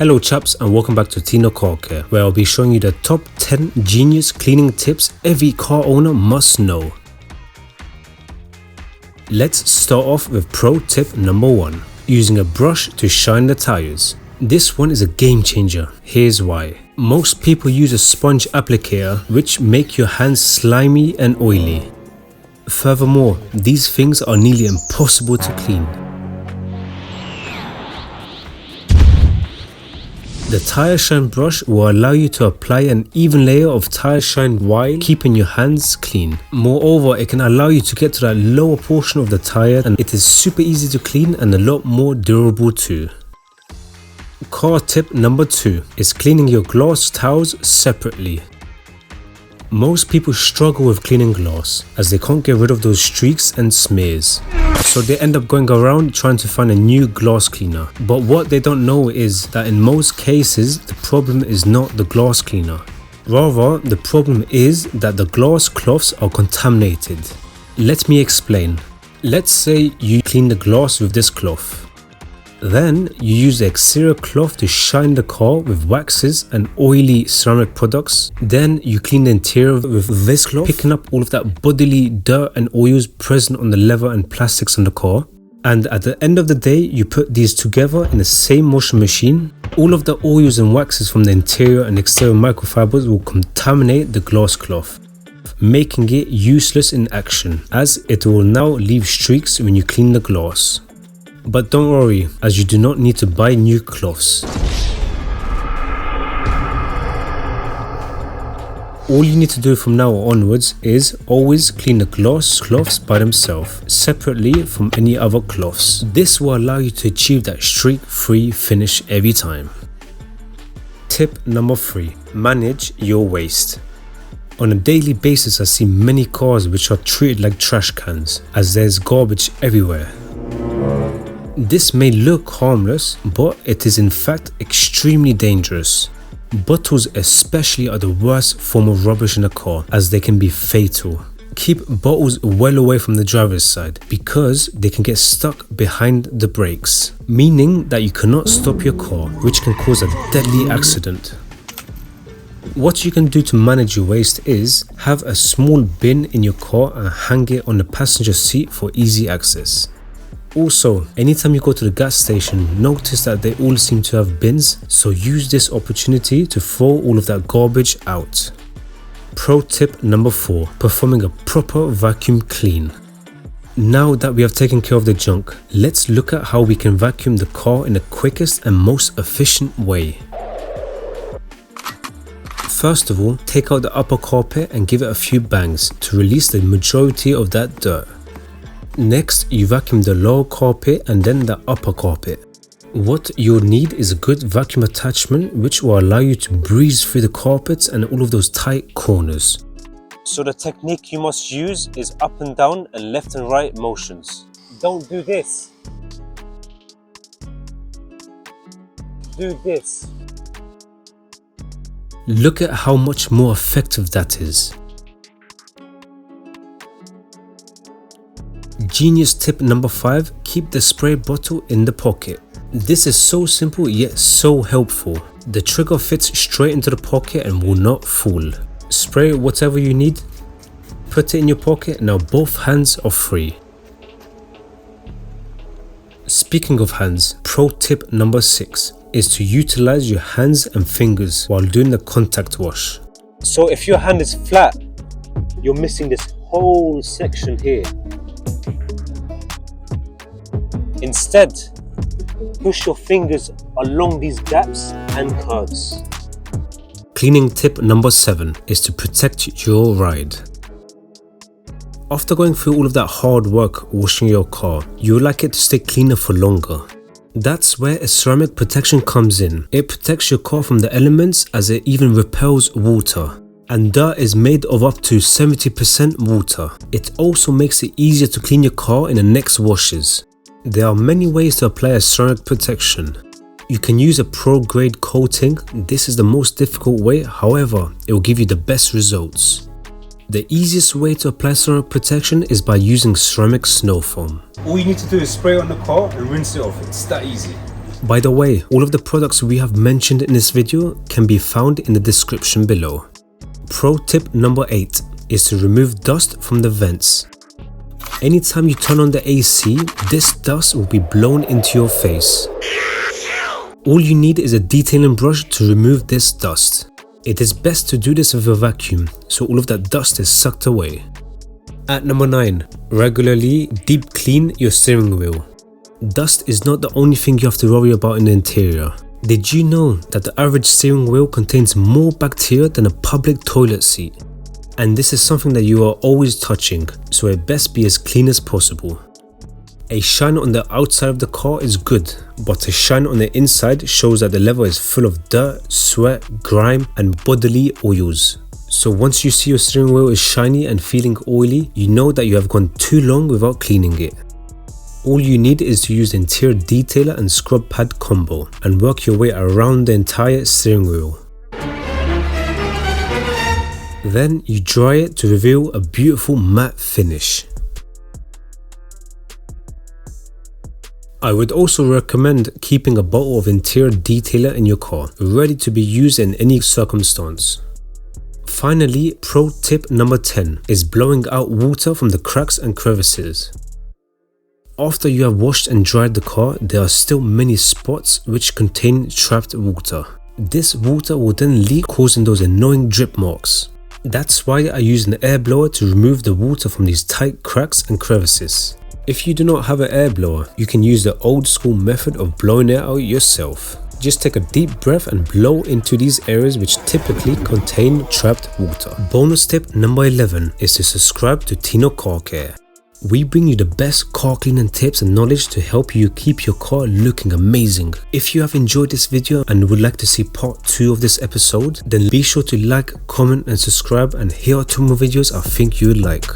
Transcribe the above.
Hello chaps, and welcome back to Tino Car Care, where I'll be showing you the top 10 genius cleaning tips every car owner must know. Let's start off with pro tip number 1, using a brush to shine the tires. This one is a game changer. Here's why. Most people use a sponge applicator, which make your hands slimy and oily. Furthermore, these things are nearly impossible to clean. The tire shine brush will allow you to apply an even layer of tire shine while keeping your hands clean. Moreover, it can allow you to get to that lower portion of the tire, and it is super easy to clean and a lot more durable too. Car tip number 2 is cleaning your glass towels separately. Most people struggle with cleaning glass as they can't get rid of those streaks and smears. So they end up going around trying to find a new glass cleaner. But what they don't know is that in most cases, the problem is not the glass cleaner. Rather, the problem is that the glass cloths are contaminated. Let me explain. Let's say you clean the glass with this cloth. Then you use the exterior cloth to shine the car with waxes and oily ceramic products. Then you clean the interior with this cloth, picking up all of that bodily dirt and oils present on the leather and plastics on the car. And at the end of the day, you put these together in the same washing machine. All of the oils and waxes from the interior and exterior microfibers will contaminate the glass cloth, making it useless in action, as it will now leave streaks when you clean the glass. But don't worry, as you do not need to buy new cloths. All you need to do from now onwards is always clean the glass cloths by themselves, separately from any other cloths. This will allow you to achieve that streak-free finish every time. Tip number 3, manage your waste. On a daily basis, I see many cars which are treated like trash cans, as there's garbage everywhere. This may look harmless, but it is in fact extremely dangerous. Bottles especially are the worst form of rubbish in a car, as they can be fatal. Keep bottles well away from the driver's side because they can get stuck behind the brakes, meaning that you cannot stop your car, which can cause a deadly accident. What you can do to manage your waste is have a small bin in your car and hang it on the passenger seat for easy access. Also, anytime you go to the gas station, notice that they all seem to have bins, so use this opportunity to throw all of that garbage out. Pro tip number 4, performing a proper vacuum clean. Now that we have taken care of the junk, let's look at how we can vacuum the car in the quickest and most efficient way. First of all, take out the upper carpet and give it a few bangs to release the majority of that dirt. Next, you vacuum the lower carpet and then the upper carpet. What you'll need is a good vacuum attachment which will allow you to breeze through the carpets and all of those tight corners. So the technique you must use is up and down and left and right motions. Don't do this. Do this. Look at how much more effective that is. Genius tip number 5, keep the spray bottle in the pocket. This is so simple yet so helpful. The trigger fits straight into the pocket and will not fall. Spray whatever you need, put it in your pocket, now both hands are free. Speaking of hands, pro tip number 6 is to utilize your hands and fingers while doing the contact wash. So if your hand is flat, you're missing this whole section here. Instead, push your fingers along these gaps and curves. Cleaning tip number 7 is to protect your ride. After going through all of that hard work washing your car, you would like it to stay cleaner for longer. That's where a ceramic protection comes in. It protects your car from the elements as it even repels water. And dirt is made of up to 70% water. It also makes it easier to clean your car in the next washes. There are many ways to apply a ceramic protection. You can use a pro-grade coating. This is the most difficult way, however, it will give you the best results. The easiest way to apply ceramic protection is by using ceramic snow foam. All you need to do is spray it on the car and rinse it off. It's that easy. By the way, all of the products we have mentioned in this video can be found in the description below. Pro tip number 8 is to remove dust from the vents. Anytime you turn on the AC, this dust will be blown into your face. All you need is a detailing brush to remove this dust. It is best to do this with a vacuum, so all of that dust is sucked away. At number 9, regularly deep clean your steering wheel. Dust is not the only thing you have to worry about in the interior. Did you know that the average steering wheel contains more bacteria than a public toilet seat? And this is something that you are always touching, so it best be as clean as possible. A shine on the outside of the car is good, but a shine on the inside shows that the leather is full of dirt, sweat, grime and bodily oils. So once you see your steering wheel is shiny and feeling oily, you know that you have gone too long without cleaning it. All you need is to use the interior detailer and scrub pad combo and work your way around the entire steering wheel. Then you dry it to reveal a beautiful matte finish. I would also recommend keeping a bottle of interior detailer in your car, ready to be used in any circumstance. Finally, pro tip number 10 is blowing out water from the cracks and crevices. After you have washed and dried the car, there are still many spots which contain trapped water. This water will then leak, causing those annoying drip marks. That's why I use an air blower to remove the water from these tight cracks and crevices. If you do not have an air blower, you can use the old school method of blowing it out yourself. Just take a deep breath and blow into these areas which typically contain trapped water. Bonus tip number 11 is to subscribe to Tino Car Care. We bring you the best car cleaning tips and knowledge to help you keep your car looking amazing. If you have enjoyed this video and would like to see part 2 of this episode, then be sure to like, comment and subscribe, and here are 2 more videos I think you would like.